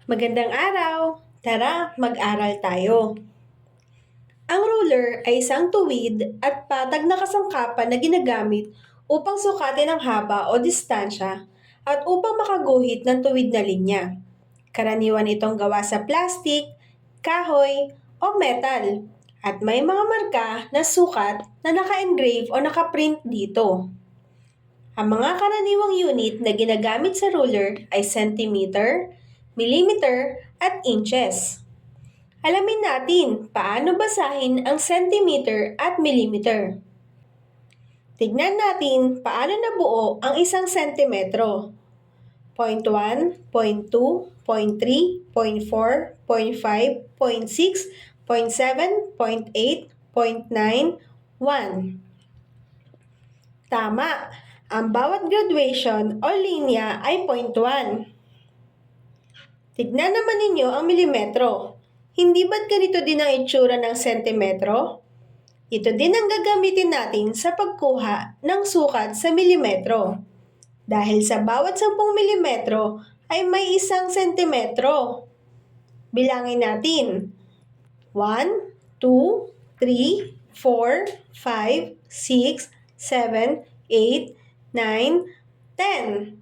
Magandang araw! Tara, mag-aral tayo. Ang ruler ay isang tuwid at patag na kasangkapan na ginagamit upang sukatin ang haba o distansya at upang makaguhit ng tuwid na linya. Karaniwan itong gawa sa plastik, kahoy, o metal at may mga marka na sukat na naka-engrave o naka-print dito. Ang mga karaniwang unit na ginagamit sa ruler ay centimeter, millimeter, at inches. Alamin natin paano basahin ang centimeter at millimeter. Tignan natin paano nabuo ang isang sentimetro. 0.1, 0.2, 0.3, 0.4, 0.5, 0.6, 0.7, 0.8, 0.9, 1. Tama! Ang bawat graduation o linya ay 0.1. Tignan naman ninyo ang milimetro. Hindi ba't ganito din ang itsura ng sentimetro? Ito din ang gagamitin natin sa pagkuha ng sukat sa milimetro. Dahil sa bawat 10 milimetro ay may isang sentimetro. Bilangin natin. 1, 2, 3, 4, 5, 6, 7, 8, 9, 10.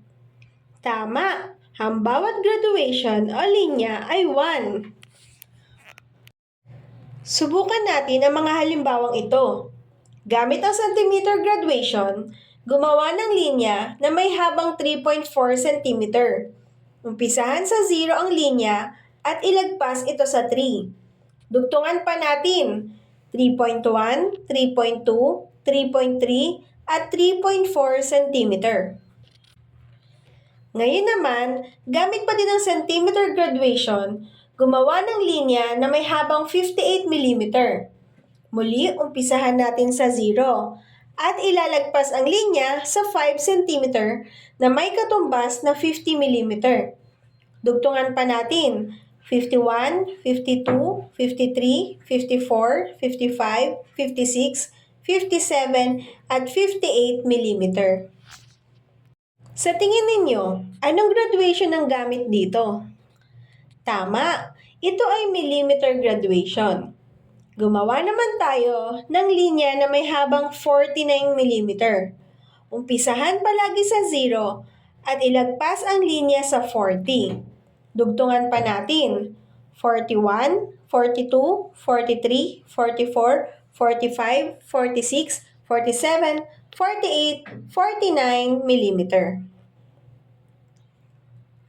Tama! Ang bawat graduation o linya ay 1. Subukan natin ang mga halimbawang ito. Gamit ang centimeter graduation, gumawa ng linya na may habang 3.4 cm. Umpisahan sa 0 ang linya at ilagpas ito sa 3. Dugtungan pa natin 3.1, 3.2, 3.3 at 3.4 cm. Ngayon naman, gamit pa din ang centimeter graduation, gumawa ng linya na may habang 58 mm. Muli, umpisahan natin sa 0 at ilalagpas ang linya sa 5 cm na may katumbas na 50 mm. Dugtungan pa natin 51, 52, 53, 54, 55, 56, 57 at 58 mm. Sa tingin ninyo, anong graduation ang gamit dito? Tama, ito ay millimeter graduation. Gumawa naman tayo ng linya na may habang 49 mm. Umpisahan palagi sa 0 at ilagpas ang linya sa 40. Dugtungan pa natin 41, 42, 43, 44, 45, 46, 47, 48, 49 mm.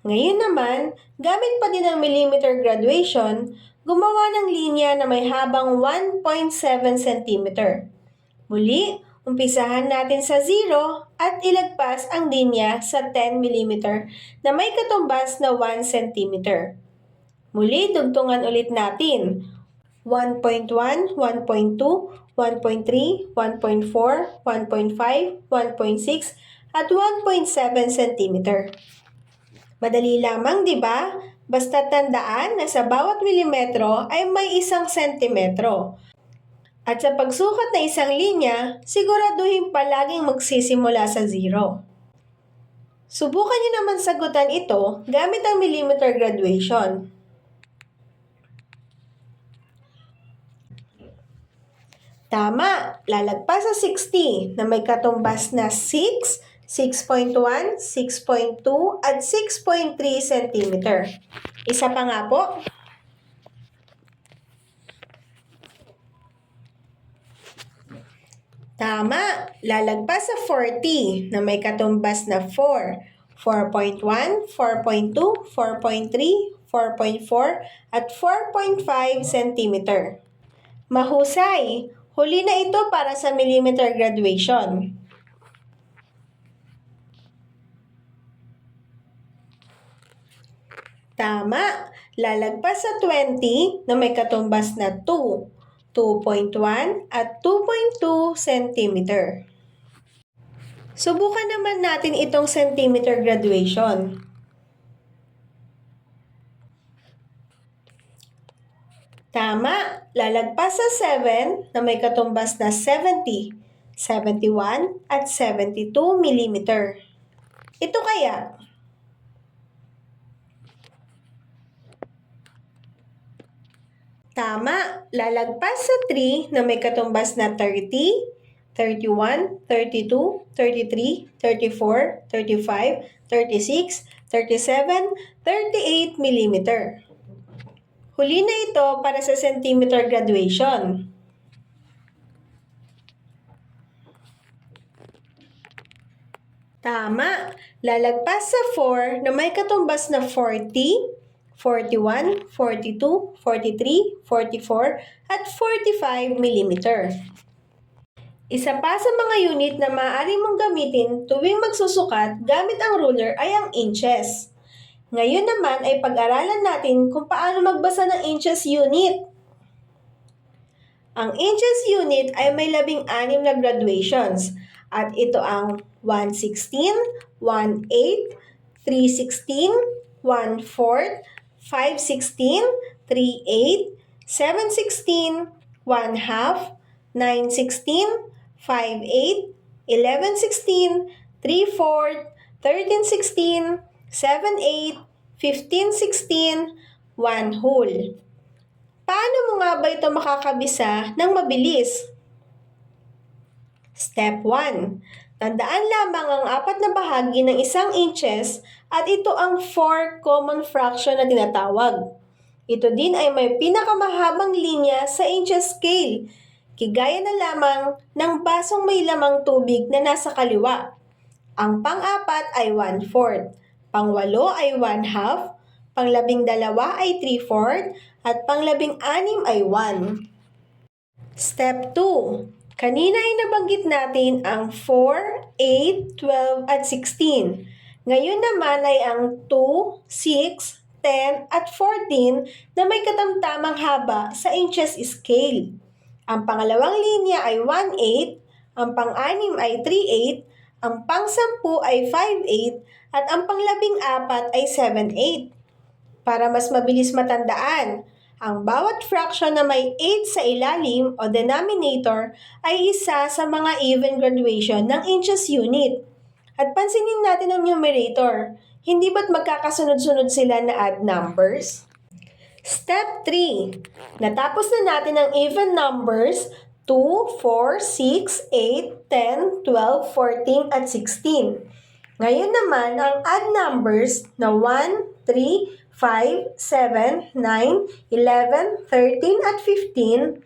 Ngayon naman, gamit pa din ang millimeter graduation, gumawa ng linya na may habang 1.7 cm. Muli, umpisahan natin sa 0 at ilagpas ang linya sa 10 mm na may katumbas na 1 cm. Muli, dugtungan ulit natin 1.1, 1.2, 1.3, 1.4, 1.5, 1.6 at 1.7 cm. Madali lamang, di ba? Basta tandaan na sa bawat milimetro ay may isang sentimetro. At sa pagsukat na isang linya, siguraduhin palaging magsisimula sa 0. Subukan nyo naman sagutan ito gamit ang millimeter graduation. Tama! Lalagpas sa 60 na may katumbas na 6, 6.1, 6.2 at 6.3 cm. Isa pa nga po. Tama! Lalagpas sa 40 na may katumbas na 4, 4.1, 4.2, 4.3, 4.4 at 4.5 cm. Mahusay! Huli na ito para sa millimeter graduation. Tama! Lalagpas sa 20 na may katumbas na 2, 2.1 at 2.2 cm. Subukan naman natin itong centimeter graduation. Tama! Lalagpas sa 7 na may katumbas na 70, 71 at 72 mm. Ito kaya? Tama, lalagpas sa 3 na may katumbas na 30, 31, 32, 33, 34, 35, 36, 37, 38 mm. Huli na ito para sa centimeter graduation. Tama, lalagpas sa 4 na may katumbas na 40, 41, 42, 43, 44, at 45 mm. Isa pa sa mga unit na maaari mong gamitin tuwing magsusukat gamit ang ruler ay ang inches. Ngayon naman ay pag-aralan natin kung paano magbasa ng inches unit. Ang inches unit ay may 16 na graduations at ito ang 1/16, 1/8, 3/16, 1/4, 5/16, 3/8, 7/16, 1/2, 9/16, 5/8, 11/16, 3/4, 13/16, 7/8, 15/16, 1/2. Paano mo nga ba ito makakabisa ng mabilis? Step 1. Tandaan lamang ang 4 na bahagi ng 1 inches at ito ang 4 common fraction na tinatawag. Ito din ay may pinakamahabang linya sa inches scale, kigaya na lamang ng basong may lamang tubig na nasa kaliwa. Ang pang-4 ay 1/4, pang-8 ay 1/2, pang-12 ay 3/4, at pang-16 ay 1. Step 2. Kanina ay nabanggit natin ang 4, 8, 12, at 16. Ngayon naman ay ang 2, 6, 10, at 14 na may katamtamang haba sa inches scale. Ang pangalawang linya ay 1/8, ang pang-6 ay 3/8, ang pang-10 ay 5/8, at ang pang-14 ay 7/8. Para mas mabilis matandaan, ang bawat fraction na may 8 sa ilalim o denominator ay isa sa mga even graduation ng inches unit. At pansinin natin ang numerator. Hindi ba't magkakasunod-sunod sila na odd numbers? Step 3. Natapos na natin ang even numbers 2, 4, 6, 8, 10, 12, 14, at 16. Ngayon naman ang odd numbers na 1, 3, 5, 7, 9, 11, 13, at 15,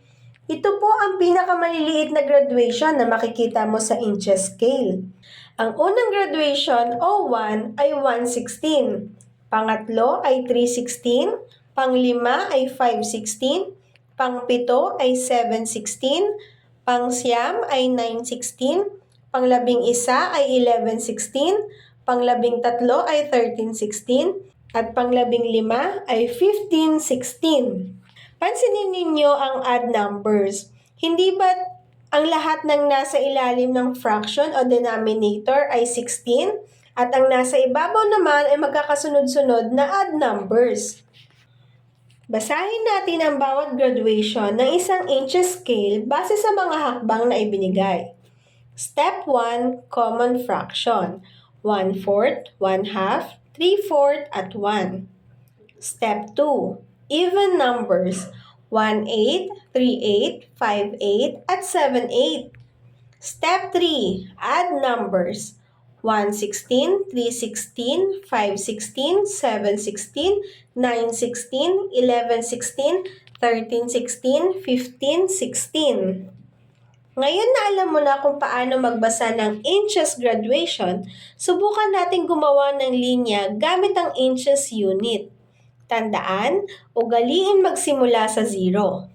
ito po ang pinakamaliliit na graduation na makikita mo sa inches scale. Ang unang graduation o 1 ay 1/16, pangatlo ay 3/16, pang-5 ay 5/16, pang-7 ay 7/16, pang-9 ay 9/16, pang-11 ay 11/16, pang-13 ay 13/16, at pang-15 ay 15/16. Pansinin ninyo ang odd numbers. Hindi ba't ang lahat ng nasa ilalim ng fraction o denominator ay 16 at ang nasa ibabaw naman ay magkakasunod-sunod na odd numbers? Basahin natin ang bawat graduation ng 1 inches scale base sa mga hakbang na ibinigay. Step 1, common fraction. 1/4, 1/2, 3/4, at 1. Step 2, even numbers. 1/8, 3/8, 5/8, at 7/8. Step 3, add numbers. 1/16, 3/16, 5/16, 7/16, 9/16, 11/16, 13/16, 15/16. Ngayon na alam mo na kung paano magbasa ng inches graduation, subukan natin gumawa ng linya gamit ang inches unit. Tandaan, ugaliin magsimula sa 0.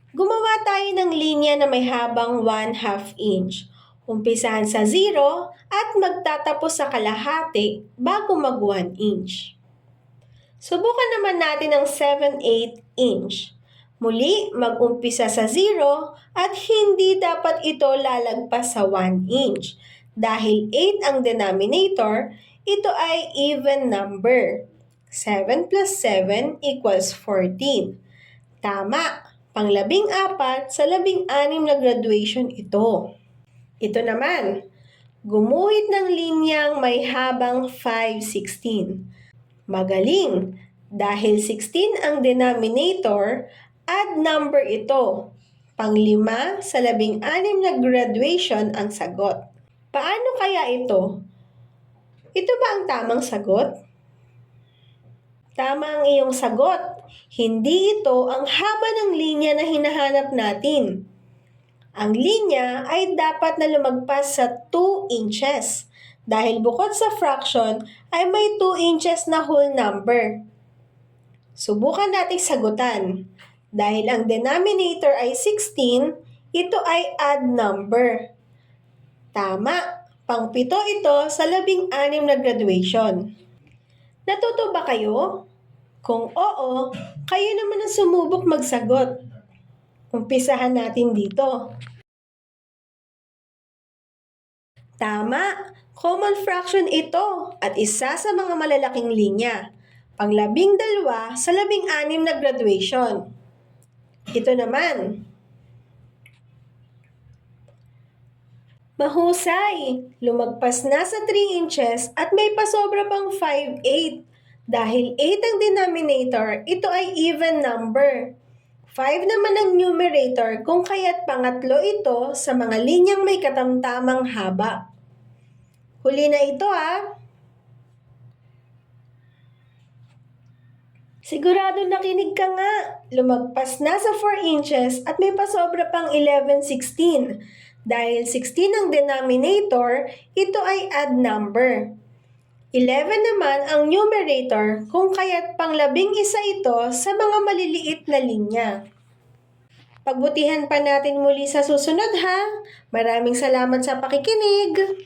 Gumawa tayo ng linya na may habang 1/2 inch. Umpisahan sa 0 at magtatapos sa kalahati bago mag 1 inch. Subukan naman natin ang 7/8 inch. Muli, mag-umpisa sa 0 at hindi dapat ito lalagpas sa 1 inch. Dahil 8 ang denominator, ito ay even number. 7 plus 7 equals 14. Tama, pang-14 sa 16 na graduation ito. Ito naman, gumuhit ng linyang may habang 5/16. Magaling, dahil 16 ang denominator, Odd number ito. Pang-5 sa 16 na graduation ang sagot. Paano kaya ito? Ito ba ang tamang sagot? Tama ang iyong sagot. Hindi ito ang haba ng linya na hinahanap natin. Ang linya ay dapat na lumagpas sa 2 inches dahil bukod sa fraction ay may 2 inches na whole number. Subukan nating sagutan. Dahil ang denominator ay 16, ito ay odd number. Tama, pang-7 ito sa 16 na graduation. Natuto ba kayo? Kung oo, kayo naman ang sumubok magsagot. Umpisahan natin dito. Tama, common fraction ito at isa sa mga malalaking linya. Pang-12 sa 16 na graduation. Ito naman. Mahusay! Lumagpas na sa 3 inches at may pasobra pang 5/8. Dahil 8 ang denominator, ito ay even number. 5 naman ang numerator kung kaya't pangatlo ito sa mga linyang may katamtamang haba. Huli na ito Sigurado nakinig ka nga. Lumagpas na sa 4 inches at may pasobra pang 11/16. Dahil 16 ang denominator, ito ay odd number. 11 naman ang numerator kung kaya't pang-11 ito sa mga maliliit na linya. Pagbutihan pa natin muli sa susunod ha. Maraming salamat sa pakikinig.